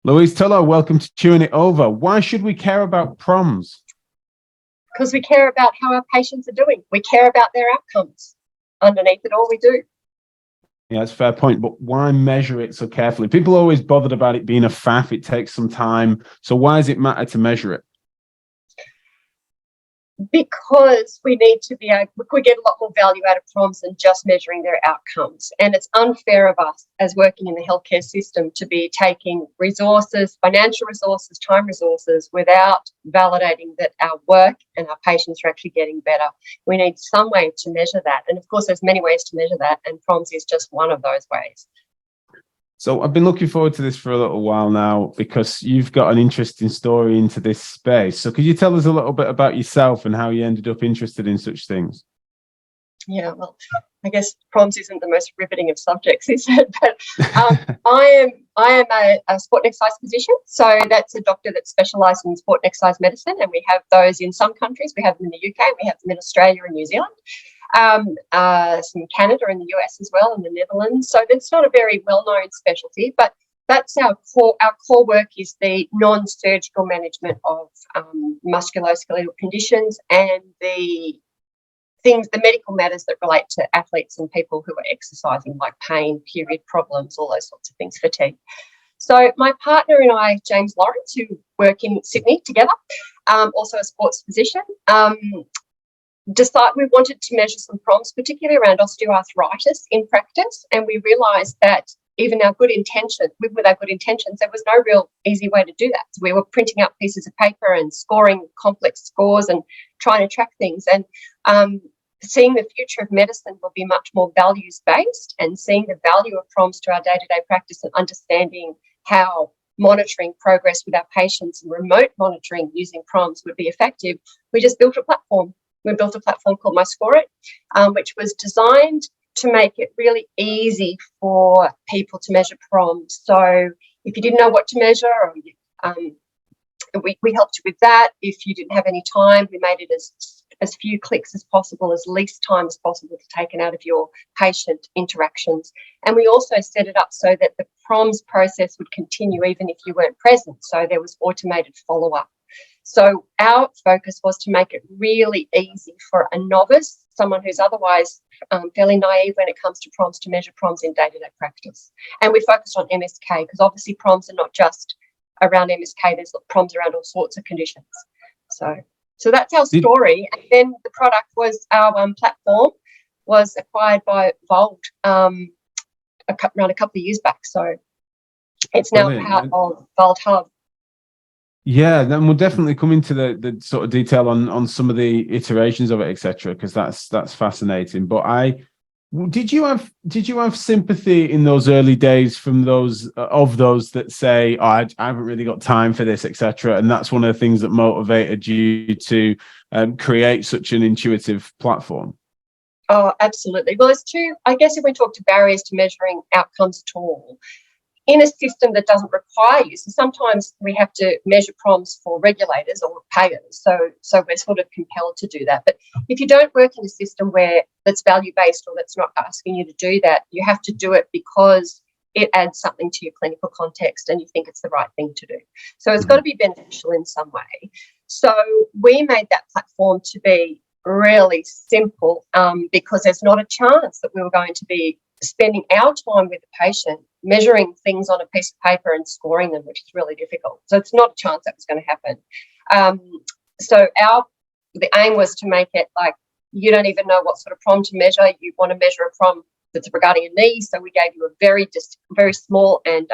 Louise Tulloh, welcome to Chewing It Over. Why should we care about PROMs? Because we care about how our patients are doing. We care about their outcomes. Underneath it all, we do. Yeah, that's a fair point, but why measure it so carefully? People are always bothered about it being a faff. It takes some time. So why does it matter to measure it? Because we need to be able, we get a lot more value out of PROMs than just measuring their outcomes. And it's unfair of us as working in the healthcare system to be taking resources, financial resources, time resources, without validating that our work and our patients are actually getting better. We need some way to measure that. And of course, there's many ways to measure that, and PROMs is just one of those ways. So I've been looking forward to this for a little while now because you've got an interesting story into this space. So could you tell us a little bit about yourself and how you ended up interested in such things? Yeah, well, I guess PROMs isn't the most riveting of subjects, is it? But I am a sport and exercise physician. So that's a doctor that specialises in sport and exercise medicine. And we have those in some countries. We have them in the UK, we have them in Australia and New Zealand. Some in Canada and the US as well, and the Netherlands. So it's not a very well-known specialty, but that's our core. Our core work is the non-surgical management of musculoskeletal conditions and the medical matters that relate to athletes and people who are exercising, like pain, period problems, all those sorts of things, fatigue. So my partner and I, James Lawrence, who work in Sydney together, also a sports physician, we wanted to measure some PROMs, particularly around osteoarthritis in practice, and we realised that even with our good intentions, there was no real easy way to do that. So we were printing out pieces of paper and scoring complex scores and trying to track things. And seeing the future of medicine will be much more values-based, and seeing the value of PROMs to our day-to-day practice and understanding how monitoring progress with our patients and remote monitoring using PROMs would be effective, we just built a platform. We built a platform called My Score It, which was designed to make it really easy for people to measure PROMs. So if you didn't know what to measure, we helped you with that. If you didn't have any time, we made it as few clicks as possible, as least time as possible to taken out of your patient interactions. And we also set it up so that the PROMs process would continue even if you weren't present. So there was automated follow-up. So our focus was to make it really easy for a novice, someone who's otherwise fairly naive when it comes to PROMs, to measure PROMs in day-to-day practice. And we focused on MSK because obviously PROMs are not just around MSK, there's PROMs around all sorts of conditions. So that's our story. And then the product was, our platform was acquired by VALD around a couple of years back. So it's now part of VALD Hub. Yeah, then we'll definitely come into the sort of detail on some of the iterations of it, etc., because that's fascinating. But did you have sympathy in those early days from those that say, oh, I haven't really got time for this, etc., and that's one of the things that motivated you to create such an intuitive platform? Oh, absolutely. Well, there's two. I guess if we talk to barriers to measuring outcomes at all, in a system that doesn't require you. So sometimes we have to measure PROMs for regulators or payers. So we're sort of compelled to do that. But if you don't work in a system that's value-based or that's not asking you to do that, you have to do it because it adds something to your clinical context and you think it's the right thing to do. So it's got to be beneficial in some way. So we made that platform to be really simple because there's not a chance that we were going to be spending our time with the patient measuring things on a piece of paper and scoring them, which is really difficult. So it's not a chance that was going to happen. So the aim was to make it like you don't even know what sort of PROM to measure. You want to measure a PROM that's regarding a knee, so we gave you a very small and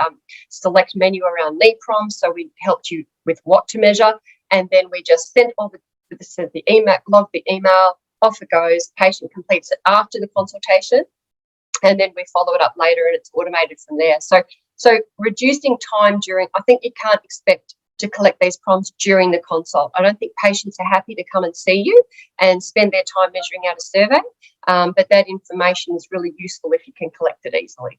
select menu around knee PROMs. So we helped you with what to measure, and then we just sent the email, log the email, off it goes. Patient completes it after the consultation. And then we follow it up later and it's automated from there. So reducing time I think you can't expect to collect these PROMs during the consult. I don't think patients are happy to come and see you and spend their time measuring out a survey, but that information is really useful if you can collect it easily.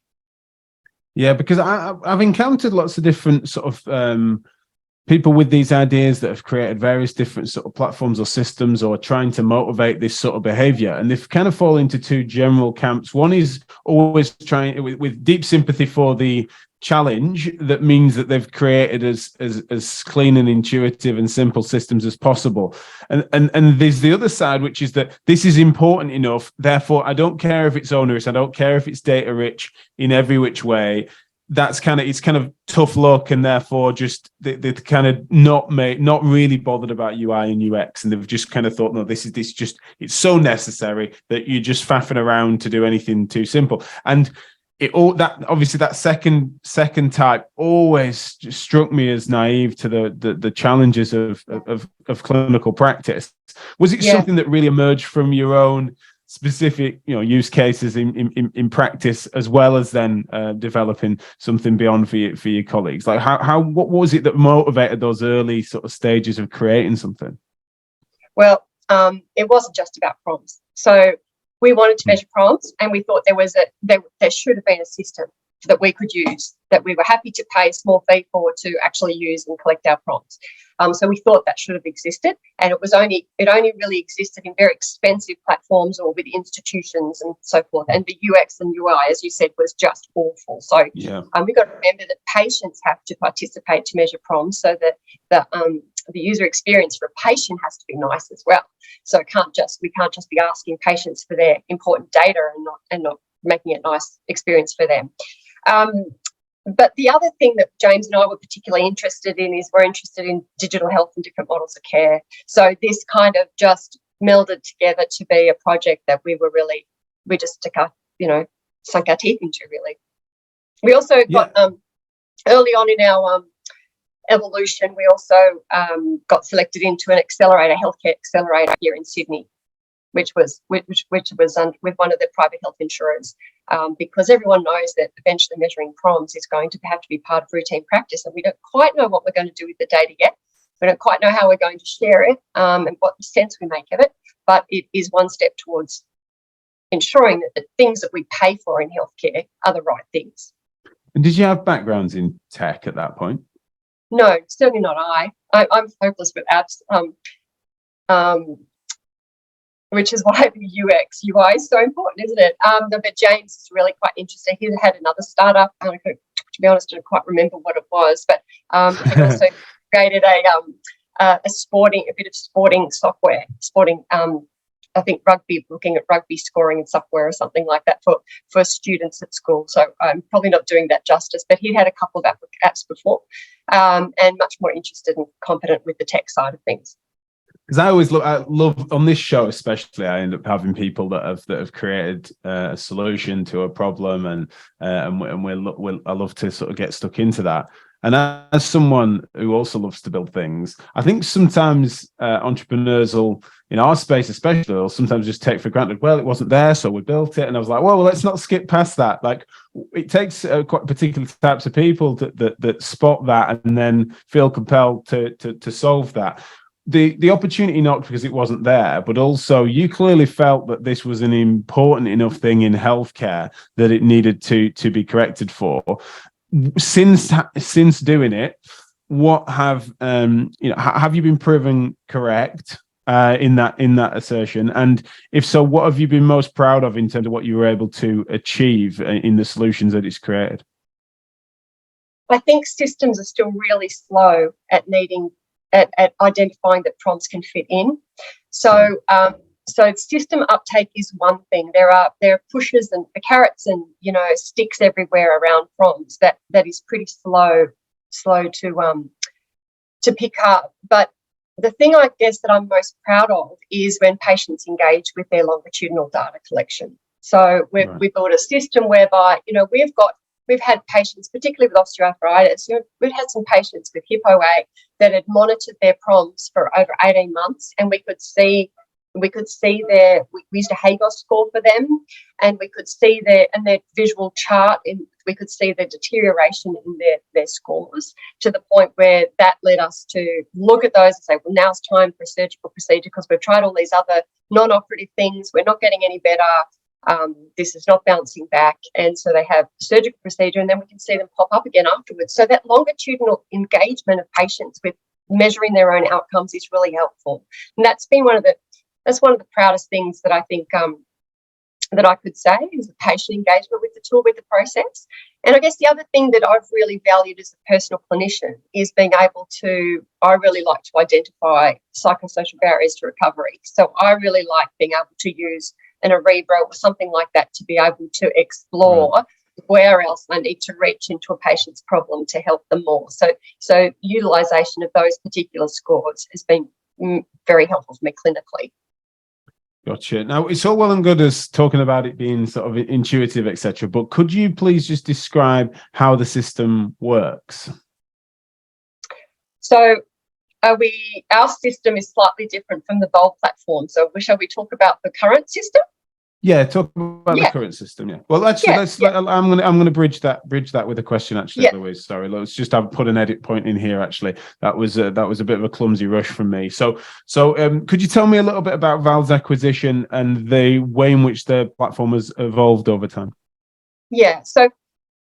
Yeah, because I've encountered lots of different sort of people with these ideas that have created various different sort of platforms or systems or trying to motivate this sort of behavior. And they've kind of fallen into two general camps. One is always trying with deep sympathy for the challenge that means that they've created as clean and intuitive and simple systems as possible. And there's the other side, which is that this is important enough, therefore I don't care if it's onerous, I don't care if it's data rich in every which way. It's kind of tough luck, and therefore just they're kind of not really bothered about UI and UX, and they've just kind of thought, no, this just it's so necessary that you're just faffing around to do anything too simple. And that second type always just struck me as naive to the challenges of clinical practice. Was it something that really emerged from your own specific use cases in practice, as well as then developing something beyond for your colleagues? Like what was it that motivated those early sort of stages of creating something? Well, it wasn't just about prompts. So we wanted to measure prompts, and we thought there should have been a system that we could use, that we were happy to pay a small fee for, to actually use and collect our prompts. So we thought that should have existed, and it only really existed in very expensive platforms or with institutions and so forth. And the UX and UI, as you said, was just awful. So we've got to remember that patients have to participate to measure prompts, so that the user experience for a patient has to be nice as well. So we can't just be asking patients for their important data and not making it a nice experience for them. But the other thing that James and I were particularly interested in is we're interested in digital health and different models of care. So this kind of just melded together to be a project that we just sunk our teeth into, really. We also got early on in our evolution, we also got selected into an healthcare accelerator here in Sydney, which was with one of the private health insurers, because everyone knows that eventually measuring PROMs is going to have to be part of routine practice, and we don't quite know what we're going to do with the data yet. We don't quite know how we're going to share it and what sense we make of it, but it is one step towards ensuring that the things that we pay for in healthcare are the right things. And did you have backgrounds in tech at that point? No, certainly not I'm hopeless with apps, which is why the UX, UI is so important, isn't it? But James is really quite interesting. He had another startup, and to be honest, I don't quite remember what it was, but he also created a bit of sporting software, I think looking at rugby scoring and software or something like that for students at school. So I'm probably not doing that justice, but he had a couple of apps before, and much more interested and competent with the tech side of things. Because I love on this show, especially, I end up having people that have created a solution to a problem, and I love to sort of get stuck into that. And as someone who also loves to build things, I think sometimes entrepreneurs will, in our space especially, will sometimes just take for granted, well, it wasn't there, so we built it. And I was like, well, let's not skip past that. Like, it takes quite particular types of people that spot that and then feel compelled to solve that. The opportunity knocked because it wasn't there, but also you clearly felt that this was an important enough thing in healthcare that it needed to be corrected for. Since doing it, what have you been proven correct in that assertion? And if so, what have you been most proud of in terms of what you were able to achieve in the solutions that it's created? I think systems are still really slow at identifying that prompts can fit in. So system uptake is one thing. There are pushes and carrots and sticks everywhere around prompts that is pretty slow to pick up. But the thing I guess that I'm most proud of is when patients engage with their longitudinal data collection. So we built a system whereby we've had patients, particularly with osteoarthritis, we've had some patients with hip OA that had monitored their prompts for over 18 months, and we could see we used a Hagos score for them, and we could see their visual chart, and we could see the deterioration in their scores, to the point where that led us to look at those and say, well, now it's time for a surgical procedure because we've tried all these other non-operative things. We're not getting any better. This is not bouncing back. And so they have a surgical procedure, and then we can see them pop up again afterwards. So that longitudinal engagement of patients with measuring their own outcomes is really helpful. And that's been one of the proudest things that I think that I could say is the patient engagement with the tool, with the process. And I guess the other thing that I've really valued as a personal clinician is being able to, I really like to identify psychosocial barriers to recovery. So I really like being able to use an Arebro or something like that to be able to explore where else I need to reach into a patient's problem to help them more. So utilisation of those particular scores has been very helpful for me clinically. Gotcha. Now, it's all well and good as talking about it being sort of intuitive, etc. But could you please just describe how the system works? So our system is slightly different from the VALD platform. So shall we talk about the current system? Yeah, talk about the current system. Yeah. Well, actually, I'm gonna bridge that with a question. Actually, Louise. Sorry, let's just put an edit point in here. Actually, that was a bit of a clumsy rush from me. So, could you tell me a little bit about VALD's acquisition and the way in which the platform has evolved over time? Yeah. So,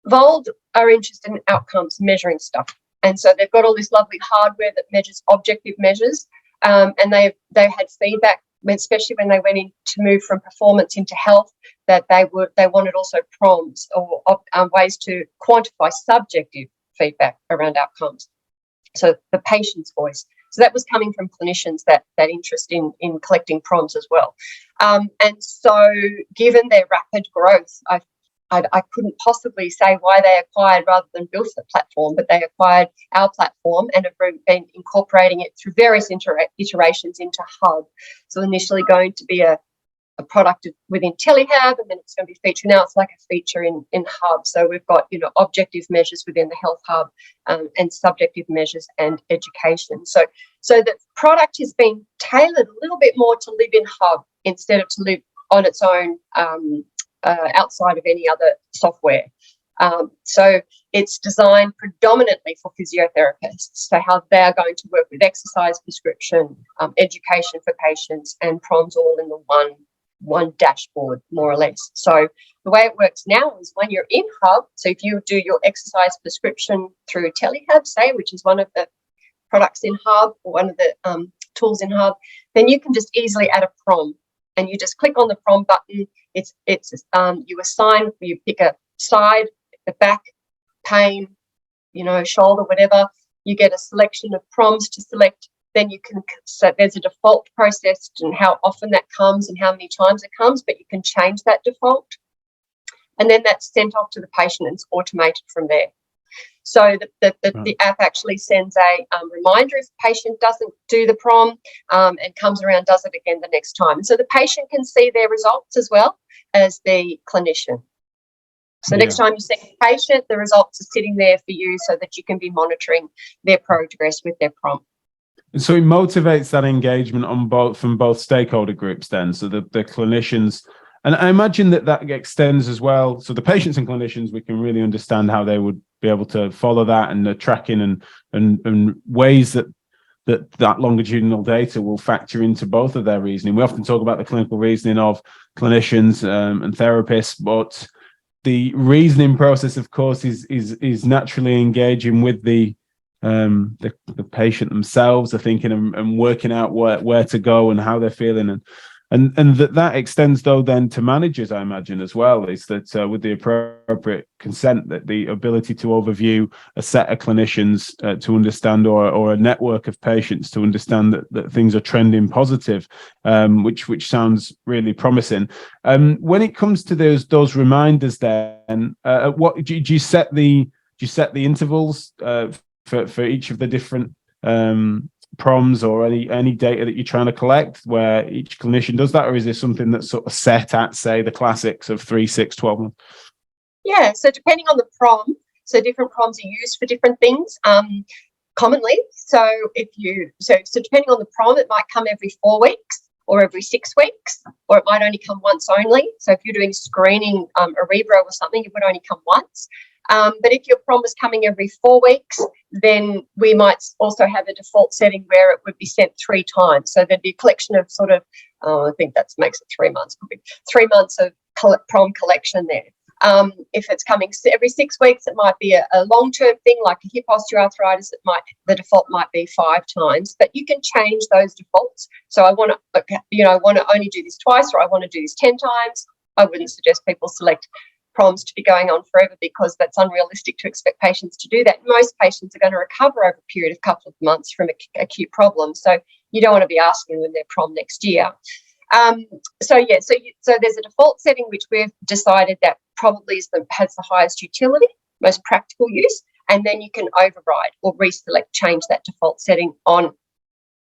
VALD are interested in outcomes, measuring stuff, and so they've got all this lovely hardware that measures objective measures, and they had feedback, especially when they went in to move from performance into health, that they wanted also PROMs or ways to quantify subjective feedback around outcomes. So the patient's voice. So that was coming from clinicians, that interest in collecting PROMs as well. And so given their rapid growth, I couldn't possibly say why they acquired rather than built the platform, but they acquired our platform and have been incorporating it through various iterations into Hub. So initially going to be a product within TeleHub, and then it's going to be featured. Now it's like a feature in Hub. So we've got, objective measures within the Health Hub, and subjective measures and education. So the product has been tailored a little bit more to live in Hub instead of to live on its own, outside of any other software. So it's designed predominantly for physiotherapists, so how they're going to work with exercise prescription, education for patients, and PROMs all in the one dashboard, more or less. So the way it works now is when you're in Hub, so if you do your exercise prescription through TeleHub, say, which is one of the products in Hub or one of the tools in Hub, then you can just easily add a PROM. And you just click on the PROM button. You assign, you pick a side, the back, pain, shoulder, whatever. You get a selection of PROMs to select. Then you can, so there's a default process and how often that comes and how many times it comes, but you can change that default. And then that's sent off to the patient and it's automated from there. So the app actually sends a reminder if the patient doesn't do the PROM, and comes around, does it again the next time. And so the patient can see their results as well as the clinician. So next time you see the patient, the results are sitting there for you so that you can be monitoring their progress with their PROM. And so it motivates that engagement from both stakeholder groups then, so the clinicians. And I imagine that extends as well. So the patients and clinicians, we can really understand how they would be able to follow that and the tracking and ways that longitudinal data will factor into both of their reasoning. We often talk about the clinical reasoning of clinicians and therapists, but the reasoning process, of course, is naturally engaging with the patient themselves, the thinking and working out where to go and how they're feeling, and that extends though then to managers, I imagine, as well, is that with the appropriate consent, that the ability to overview a set of clinicians to understand, or a network of patients to understand that things are trending positive, which sounds really promising. When it comes to those reminders, then what do you set the intervals for each of the different PROMs, or any data that you're trying to collect, where each clinician does that, or is there something that's sort of set at, say, the classics of 3, 6, 12 months? Yeah, so depending on the PROM, so different PROMs are used for different things commonly. So depending on the PROM, it might come every 4 weeks or every 6 weeks, or it might only come once only. So if you're doing screening, Arebro or something, it would only come once. But if your PROM is coming every 4 weeks, then we might also have a default setting where it would be sent 3 times. So there'd be a collection of sort of, I think that makes it 3 months, probably 3 months of PROM collection there. If it's coming every 6 weeks, it might be a long-term thing like a hip osteoarthritis. The default might be 5 times, but you can change those defaults. So I want to only do this twice, or I want to do this 10 times, I wouldn't suggest people select PROMs to be going on forever, because that's unrealistic to expect patients to do that. Most patients are going to recover over a period of a couple of months from acute problem, so you don't want to be asking them their PROM next year. So there's a default setting which we've decided that probably has the highest utility, most practical use, and then you can override or reselect, change that default setting on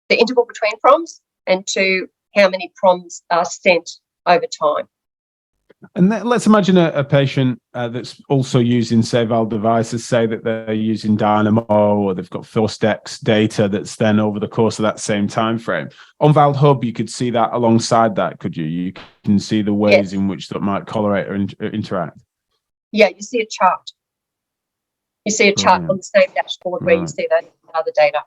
the interval between PROMs and to how many PROMs are sent over time. And let's imagine a patient that's also using, say, VALD devices, say that they're using Dynamo or they've got FirstX data that's then over the course of that same time frame. On VALD Hub, you could see that alongside that, could you? You can see the ways in which that might correlate or interact. Yeah, you see a chart. You see a chart on the same dashboard where you see that other data.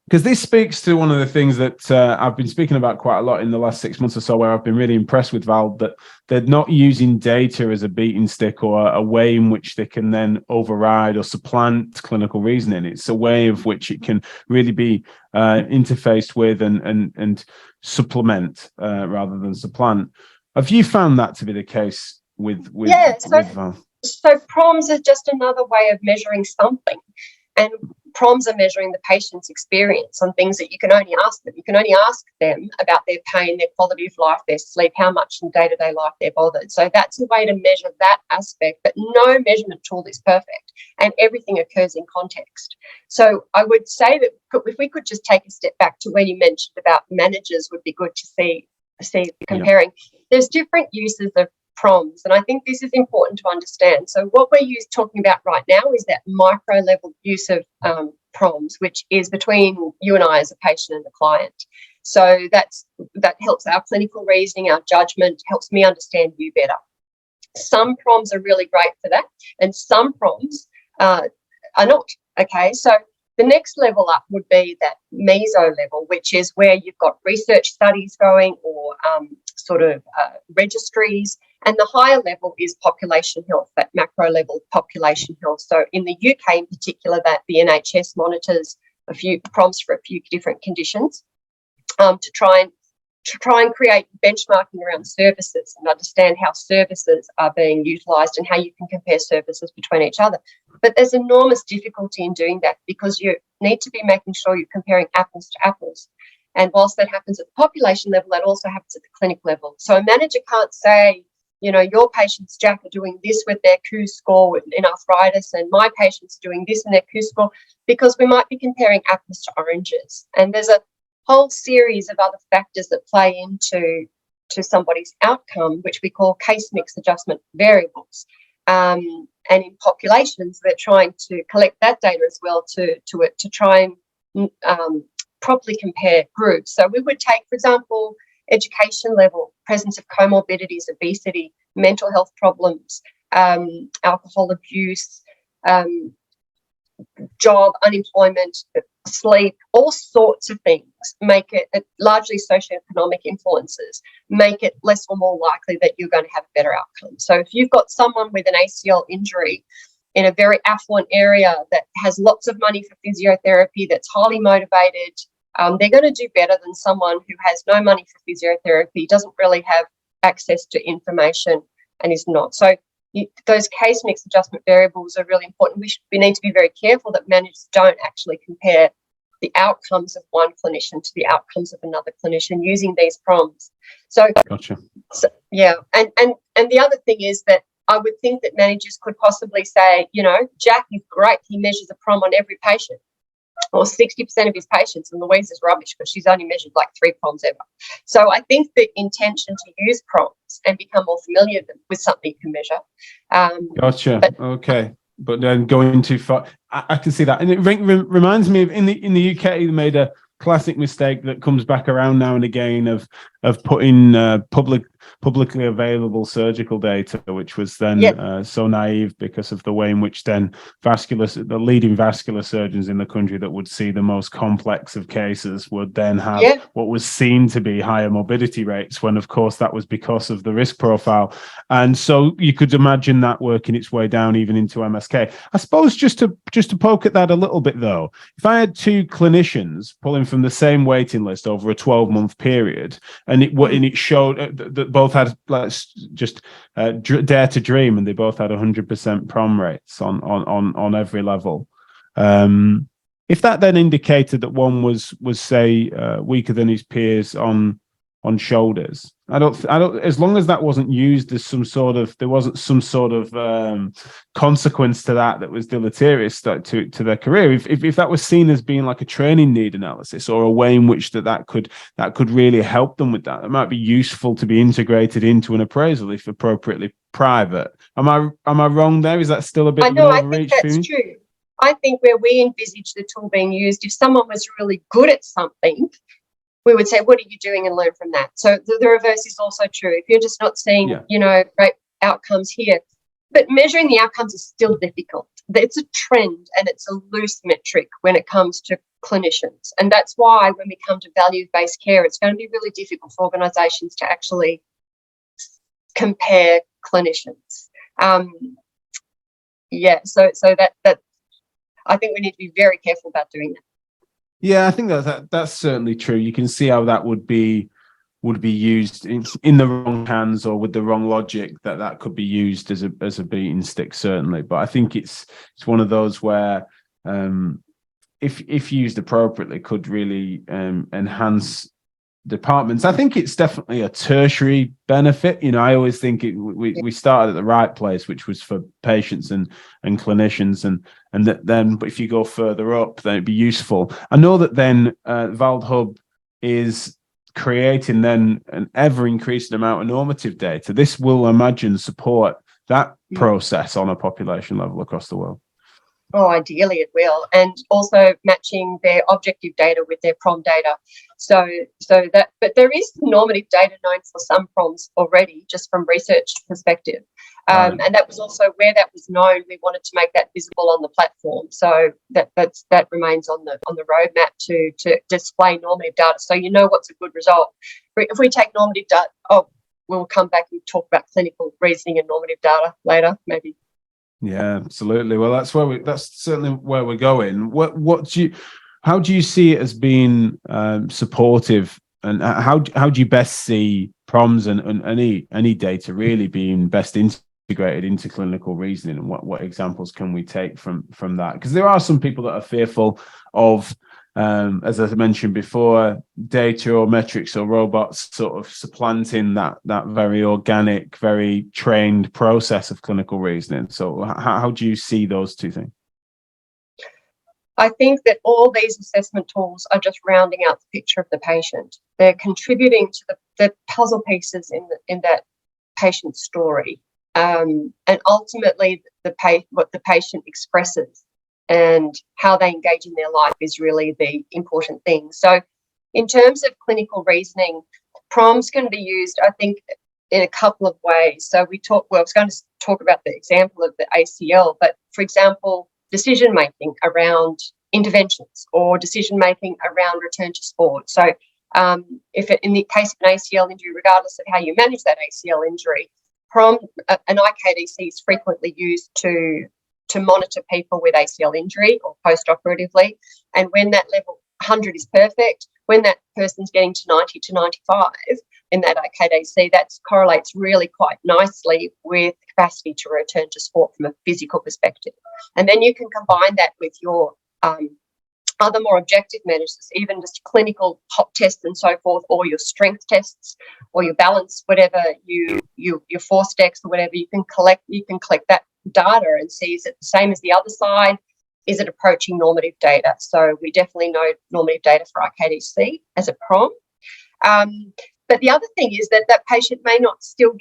Because this speaks to one of the things that I've been speaking about quite a lot in the last 6 months or so, where I've been really impressed with VALD, that they're not using data as a beating stick or a way in which they can then override or supplant clinical reasoning. It's a way of which it can really be interfaced with and supplement rather than supplant. Have you found that to be the case with VALD? So PROMs are just another way of measuring something. And PROMs are measuring the patient's experience on things that you can only ask them. You can only ask them about their pain, their quality of life, their sleep, how much in day-to-day life they're bothered. So that's a way to measure that aspect, but no measurement tool is perfect, and everything occurs in context. So I would say that if we could just take a step back to when you mentioned about managers, would be good to see comparing. There's different uses of PROMs, and I think this is important to understand. So what we're talking about right now is that micro level use of PROMs, which is between you and I as a patient and the client. So that helps our clinical reasoning, our judgment, helps me understand you better. Some PROMs are really great for that, and some PROMs are not. Okay, so the next level up would be that meso level, which is where you've got research studies going or registries. And the higher level is population health, that macro level population health. So in the UK in particular, that the NHS monitors a few PROMs for a few different conditions to try and create benchmarking around services and understand how services are being utilised and how you can compare services between each other. But there's enormous difficulty in doing that, because you need to be making sure you're comparing apples to apples. And whilst that happens at the population level, that also happens at the clinic level. So a manager can't say, your patients, Jack, are doing this with their KOO score in arthritis, and my patients are doing this in their KOO score, because we might be comparing apples to oranges. And there's a whole series of other factors that play into somebody's outcome, which we call case mix adjustment variables. And in populations, they're trying to collect that data as well to try and properly compare groups. So we would take, for example, education level, presence of comorbidities, obesity, mental health problems, alcohol abuse, job, unemployment, sleep, all sorts of things make it, largely socioeconomic influences, make it less or more likely that you're going to have a better outcome. So if you've got someone with an ACL injury in a very affluent area that has lots of money for physiotherapy, that's highly motivated, they're going to do better than someone who has no money for physiotherapy, doesn't really have access to information, and is not. So those case mix adjustment variables are really important. We need to be very careful that managers don't actually compare the outcomes of one clinician to the outcomes of another clinician using these PROMs. So, gotcha. So, yeah, and the other thing is that I would think that managers could possibly say, Jack is great, he measures a PROM on every patient, or 60% of his patients, and Louise is rubbish because she's only measured like 3 PROMs ever. So I think the intention to use PROMs and become more familiar with something you can measure. Gotcha. Okay. But then going too far, I can see that. And it reminds me of in the UK, they made a classic mistake that comes back around now and again of putting publicly available surgical data, which was then so naive because of the way in which then the leading vascular surgeons in the country that would see the most complex of cases would then have what was seen to be higher morbidity rates, when of course that was because of the risk profile. And so you could imagine that working its way down even into MSK. I suppose just to poke at that a little bit though, if I had 2 clinicians pulling from the same waiting list over a 12-month period, and and it showed that both had, let's just dare to dream, and they both had 100% prom rates on every level. If that then indicated that one was say weaker than his peers on shoulders, I don't, as long as that wasn't used as there wasn't some sort of consequence to that was deleterious to their career. If that was seen as being like a training need analysis, or a way in which that could really help them with that, it might be useful to be integrated into an appraisal if appropriately private. Am I wrong there? Is that still a bit of an overreach? I think that's true. I think where we envisage the tool being used, if someone was really good at something, we would say, what are you doing, and learn from that. So the reverse is also true. If you're just not seeing, great outcomes here, but measuring the outcomes is still difficult. It's a trend, and it's a loose metric when it comes to clinicians. And that's why when we come to value-based care, it's going to be really difficult for organisations to actually compare clinicians. So that I think we need to be very careful about doing that. Yeah, I think that's certainly true. You can see how that would be used in the wrong hands, or with the wrong logic, that could be used as a beating stick, certainly. But I think it's one of those where if used appropriately, could really enhance departments. I think it's definitely a tertiary benefit. I always think we started at the right place, which was for patients and clinicians, and that then, but if you go further up, then it'd be useful. I know that then VALD Hub is creating then an ever increasing amount of normative data. This will, imagine, support that process on a population level across the world. Oh, ideally it will, and also matching their objective data with their prom data. So that, but there is normative data known for some proms already, just from research perspective, and that was also where that was known. We wanted to make that visible on the platform, so that remains on the roadmap to display normative data, so what's a good result. If we take normative data, we'll come back and talk about clinical reasoning and normative data later, maybe. Yeah, absolutely. Well, that's certainly where we're going. How do you see it as being supportive, and how do you best see PROMs and any data really being best integrated into clinical reasoning, and what examples can we take from that? Because there are some people that are fearful of, as I mentioned before, data or metrics or robots sort of supplanting that very organic, very trained process of clinical reasoning. So how do you see those two things? I think that all these assessment tools are just rounding out the picture of the patient. They're contributing to the puzzle pieces in that patient story, and ultimately what the patient expresses and how they engage in their life is really the important thing. So in terms of clinical reasoning, PROMs can be used, I think, in a couple of ways. So I was going to talk about the example of the ACL, but for example, decision-making around interventions or decision-making around return to sport. So in the case of an ACL injury, regardless of how you manage that ACL injury, PROM, an IKDC is frequently used to monitor people with ACL injury or post-operatively. And when that level 100 is perfect, when that person's getting to 90 to 95 in that IKDC, that correlates really quite nicely with capacity to return to sport from a physical perspective. And then you can combine that with your other more objective measures, even just clinical hop tests and so forth, or your strength tests, or your balance, whatever your force decks or whatever. You can collect that data and see, is it the same as the other side? Is it approaching normative data? So we definitely know normative data for IKDC as a PROM. But the other thing is that patient may not still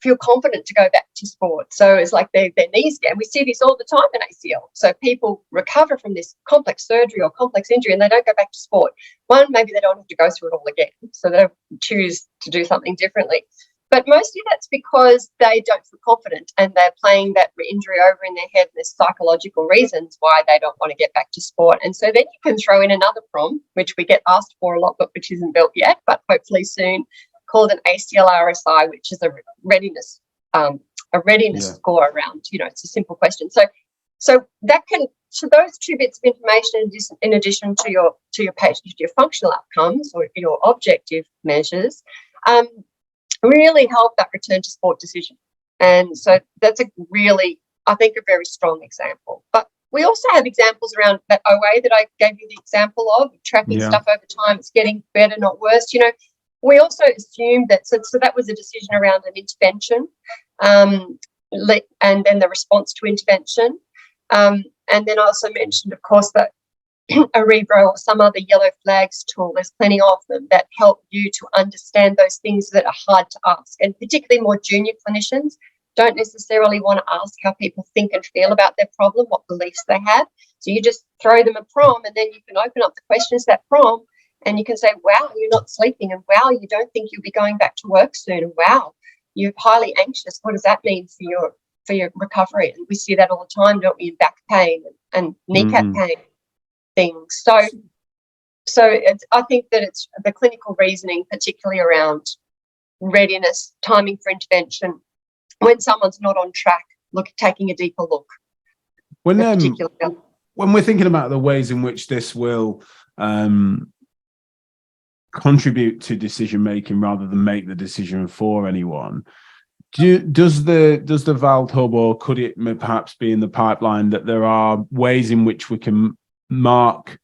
feel confident to go back to sport. So it's like their knees get, and we see this all the time in ACL. So people recover from this complex surgery or complex injury and they don't go back to sport. One, maybe they don't have to go through it all again, so they choose to do something differently. But mostly that's because they don't feel confident and they're playing that injury over in their head. There's psychological reasons why they don't want to get back to sport. And so then you can throw in another PROM, which we get asked for a lot, but which isn't built yet, but hopefully soon, called an ACL RSI, which is a readiness score around, it's a simple question. So those two bits of information, in addition to your patient, your functional outcomes or your objective measures, really help that return to sport decision. And so that's a really, I think, a very strong example. But we also have examples around that OA that I gave you the example of, tracking stuff over time. It's getting better, not worse. You know, we also assumed that, so that was a decision around an intervention, and then the response to intervention. And then I also mentioned, of course, that Arebro or some other yellow flags tool, there's plenty of them that help you to understand those things that are hard to ask. And particularly more junior clinicians don't necessarily want to ask how people think and feel about their problem, what beliefs they have. So you just throw them a prom, and then you can open up the questions to that prom, and you can say, wow, you're not sleeping, and wow, you don't think you'll be going back to work soon, and wow, you're highly anxious. What does that mean for your recovery? And we see that all the time, don't we, in back pain and kneecap pain things. So I think that it's the clinical reasoning, particularly around readiness, timing for intervention, when someone's not on track, taking a deeper look. When we're thinking about the ways in which this will contribute to decision making rather than make the decision for anyone, does the VALD hub, or could it perhaps be in the pipeline that there are ways in which we can mark,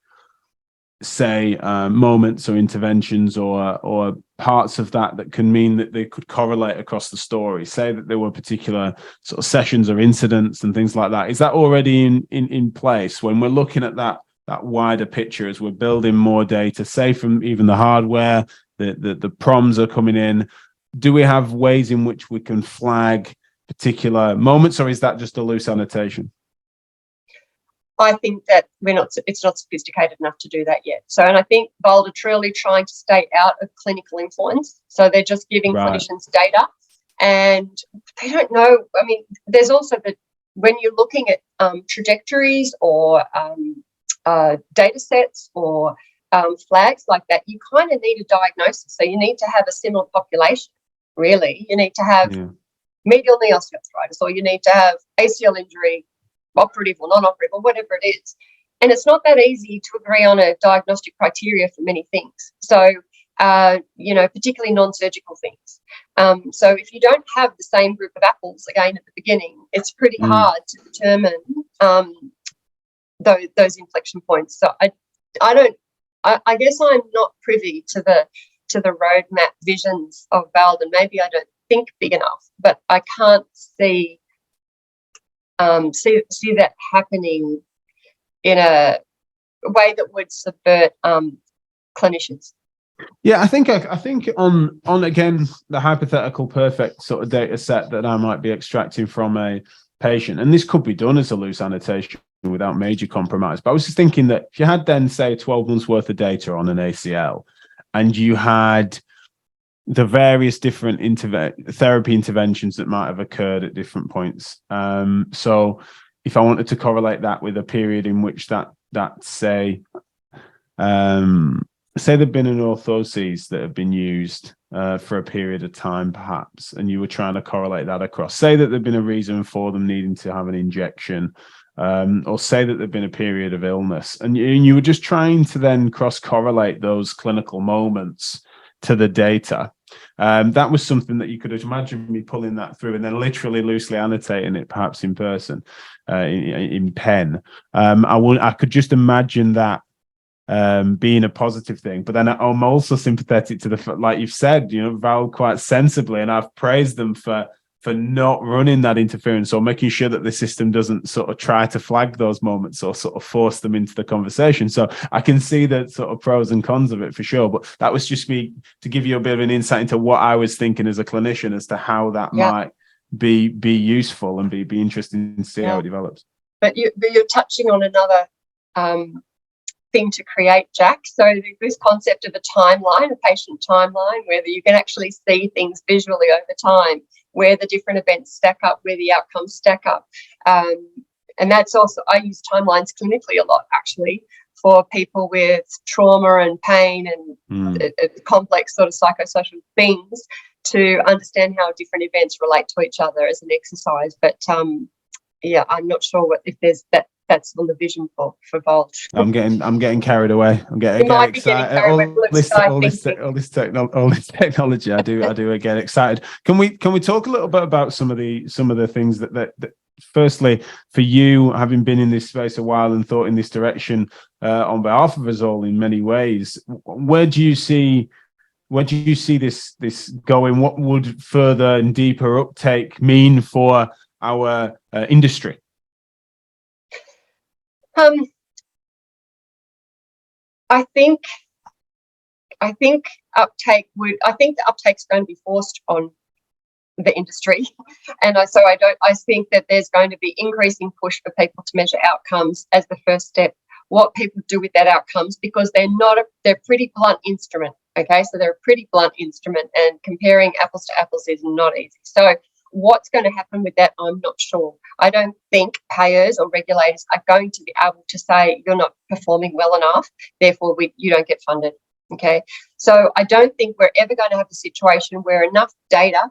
say, moments or interventions or parts of that can mean that they could correlate across the story? Say that there were particular sort of sessions or incidents and things like that. Is that already in place when we're looking at that wider picture as we're building more data, say from even the hardware, the PROMs are coming in? Do we have ways in which we can flag particular moments, or is that just a loose annotation? I think that it's not sophisticated enough to do that yet. So, and I think VALD are truly trying to stay out of clinical influence. So they're just giving clinicians data, and they don't know. I mean, there's also when you're looking at trajectories or data sets or flags like that, you kind of need a diagnosis. So you need to have a similar population, really. You need to have medial knee osteoarthritis, or you need to have ACL injury, operative or non-operative or whatever it is. And it's not that easy to agree on a diagnostic criteria for many things. So, particularly non-surgical things. So if you don't have the same group of apples again at the beginning, it's pretty hard to determine those inflection points. So I guess I'm not privy to the roadmap visions of VALD, and maybe I don't think big enough, but I can't see that happening in a way that would subvert clinicians. Yeah, I think on again the hypothetical perfect sort of data set that I might be extracting from a patient, and this could be done as a loose annotation without major compromise. But I was just thinking that if you had then, say, 12 months worth of data on an ACL, and you had the various different therapy interventions that might have occurred at different points. So if I wanted to correlate that with a period in which that say there'd been an orthoses that have been used for a period of time, perhaps, and you were trying to correlate that across, say that there'd been a reason for them needing to have an injection, or say that there'd been a period of illness, and you were just trying to then cross-correlate those clinical moments to the data. That was something that you could imagine me pulling that through and then literally loosely annotating it, perhaps in person, in pen. I could just imagine that being a positive thing. But then I'm also sympathetic to the, like you've said, VALD quite sensibly, and I've praised them for not running that interference or making sure that the system doesn't sort of try to flag those moments or sort of force them into the conversation. So I can see the sort of pros and cons of it for sure. But that was just me to give you a bit of an insight into what I was thinking as a clinician as to how that might be useful and be interesting to see how it develops. But you're touching on another thing to create, Jack. So this concept of a timeline, a patient timeline, where you can actually see things visually over time, where the different events stack up, where the outcomes stack up. And that's also, I use timelines clinically a lot, actually, for people with trauma and pain and complex sort of psychosocial things, to understand how different events relate to each other as an exercise. But I'm not sure if there's that that's on the vision for VALD. I'm getting carried away. I'm getting might be excited. getting carried away. All this technology. I do get excited. Can we talk a little bit about some of the things that firstly, for you, having been in this space a while and thought in this direction on behalf of us all in many ways, where do you see this going? What would further and deeper uptake mean for our industry? I think the uptake's going to be forced on the industry, and I think that there's going to be increasing push for people to measure outcomes as the first step. What people do with that outcomes, because they're a pretty blunt instrument. Okay, so they're a pretty blunt instrument, and comparing apples to apples is not easy. So what's going to happen with that, I'm not sure. I don't think payers or regulators are going to be able to say you're not performing well enough, therefore you don't get funded. Okay, so I don't think we're ever going to have a situation where enough data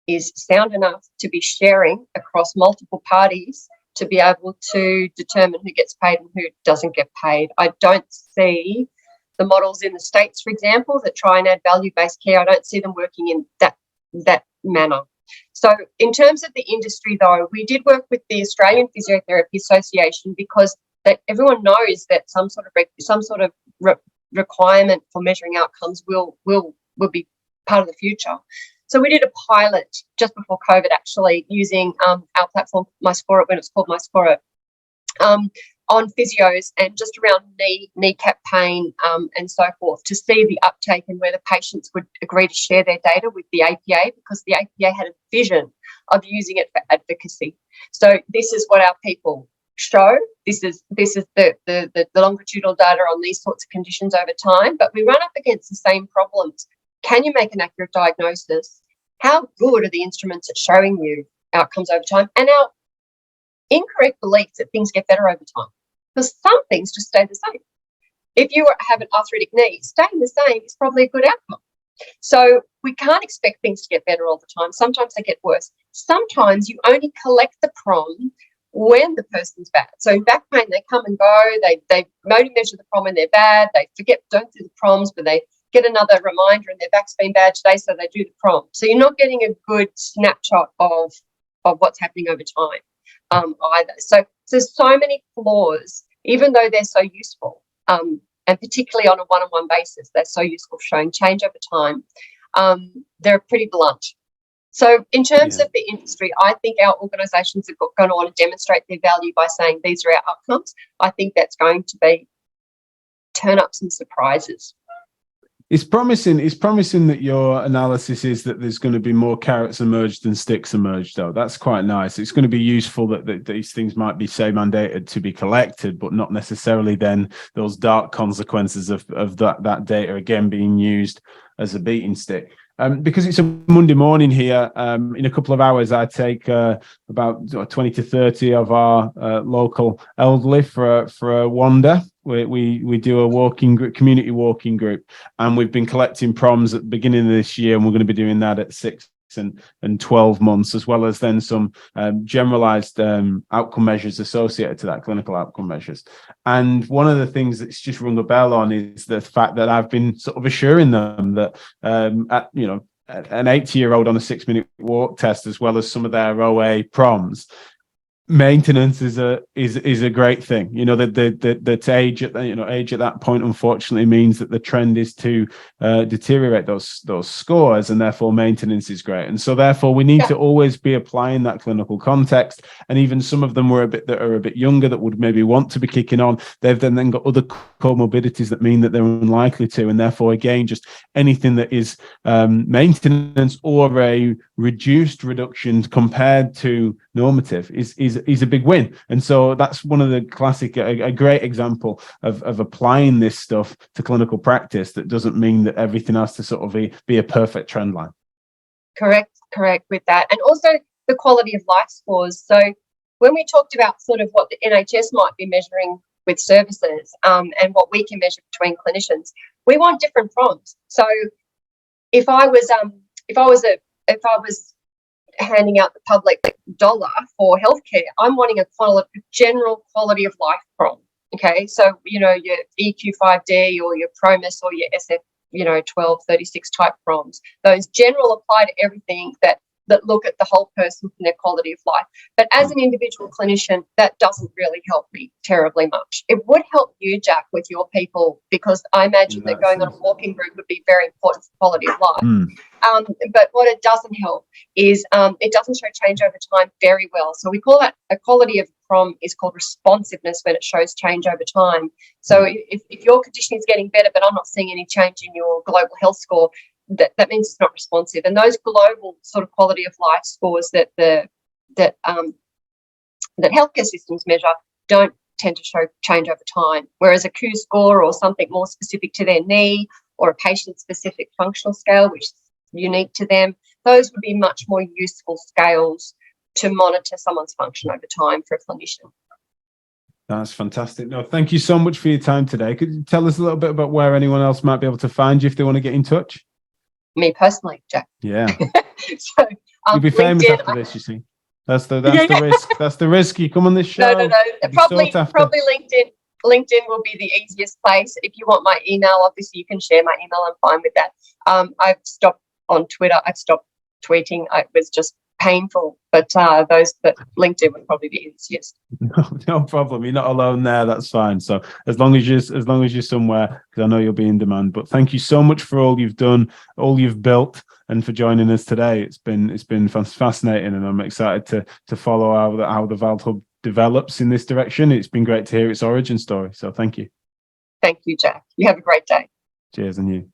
is sound enough to be sharing across multiple parties to be able to determine who gets paid and who doesn't get paid. I don't see the models in the States, for example, that try and add value-based care. I don't see them working in that manner. So in terms of the industry, though, we did work with the Australian Physiotherapy Association, because everyone knows that some sort of requirement for measuring outcomes will be part of the future. So we did a pilot just before COVID, actually, using our platform, MyScore It, when it's called MyScore It, on physios and just around kneecap pain and so forth, to see the uptake and whether patients would agree to share their data with the APA, because the APA had a vision of using it for advocacy. So this is what our people show. This is the longitudinal data on these sorts of conditions over time, but we run up against the same problems. Can you make an accurate diagnosis? How good are the instruments at showing you outcomes over time? And our incorrect beliefs that things get better over time, because some things just stay the same. If you have an arthritic knee, staying the same is probably a good outcome. So we can't expect things to get better all the time. Sometimes they get worse. Sometimes you only collect the PROM when the person's bad. So in back pain, they come and go. They only measure the PROM when they're bad. They don't do the PROMs, but they get another reminder and their back's been bad today, so they do the PROM. So you're not getting a good snapshot of what's happening over time either. So there's so many flaws, even though they're so useful, and particularly on a one-on-one basis, they're so useful for showing change over time. They're pretty blunt. So in terms of the industry, I think our organisations are going to want to demonstrate their value by saying these are our outcomes. I think that's going to turn up some surprises. It's promising that your analysis is that there's going to be more carrots emerge than sticks emerge, though. That's quite nice. It's going to be useful that these things might be, say, mandated to be collected, but not necessarily then those dark consequences of that data again being used as a beating stick. Because it's a Monday morning here, in a couple of hours, I take about 20 to 30 of our local elderly for a wander. We do a community walking group, and we've been collecting PROMs at the beginning of this year, and we're going to be doing that at 6 and 12 months, as well as then some generalized outcome measures associated to that, clinical outcome measures. And one of the things that's just rung a bell on is the fact that I've been sort of assuring them that an 80-year-old on a 6-minute walk test, as well as some of their OA PROMs, maintenance is a great thing. That age at that point unfortunately means that the trend is to deteriorate those scores, and therefore maintenance is great. And so therefore we need to always be applying that clinical context. And even some of them are a bit younger that would maybe want to be kicking on. They've then got other comorbidities that mean that they're unlikely to, and therefore again, just anything that is maintenance or a reduction compared to normative is a big win. And so that's one of the classic, a great example of applying this stuff to clinical practice. That doesn't mean that everything has to sort of be a perfect trend line. Correct with that. And also the quality of life scores. So when we talked about sort of what the NHS might be measuring with services and what we can measure between clinicians, we want different PROMs. So if I was handing out the public dollar for healthcare. I'm wanting a general quality of life prom. Okay, so your EQ5D or your PROMIS or your SF 1236 type proms. Those general apply to everything that look at the whole person from their quality of life. But as an individual clinician, that doesn't really help me terribly much. It would help you, Jack, with your people, because I imagine that going on a walking group would be very important for quality of life. But what it doesn't help is it doesn't show change over time very well. So we call that a quality of prom is called responsiveness when it shows change over time. So if your condition is getting better, but I'm not seeing any change in your global health score, that means it's not responsive. And those global sort of quality of life scores that healthcare systems measure don't tend to show change over time, whereas a Q score or something more specific to their knee or a patient-specific functional scale, which is unique to them, those would be much more useful scales to monitor someone's function over time for a clinician. That's fantastic. No, thank you so much for your time today. Could you tell us a little bit about where anyone else might be able to find you if they want to get in touch? Me personally, Jack. Yeah. So you'll be famous LinkedIn, after this, you see. That's the risk. That's the risk. You come on this show. No. Probably LinkedIn. LinkedIn will be the easiest place. If you want my email, obviously you can share my email. I'm fine with that. I've stopped on Twitter. I've stopped tweeting. It was just painful. But LinkedIn would probably be easiest. No problem. You're not alone there. That's fine. So as long as you're somewhere, because I know you'll be in demand. But thank you so much for all you've done, all you've built, and for joining us today. It's been fascinating, and I'm excited to follow how the VALD Hub develops in this direction. It's been great to hear its origin story. So thank you. Thank you, Jack. You have a great day. Cheers, and you.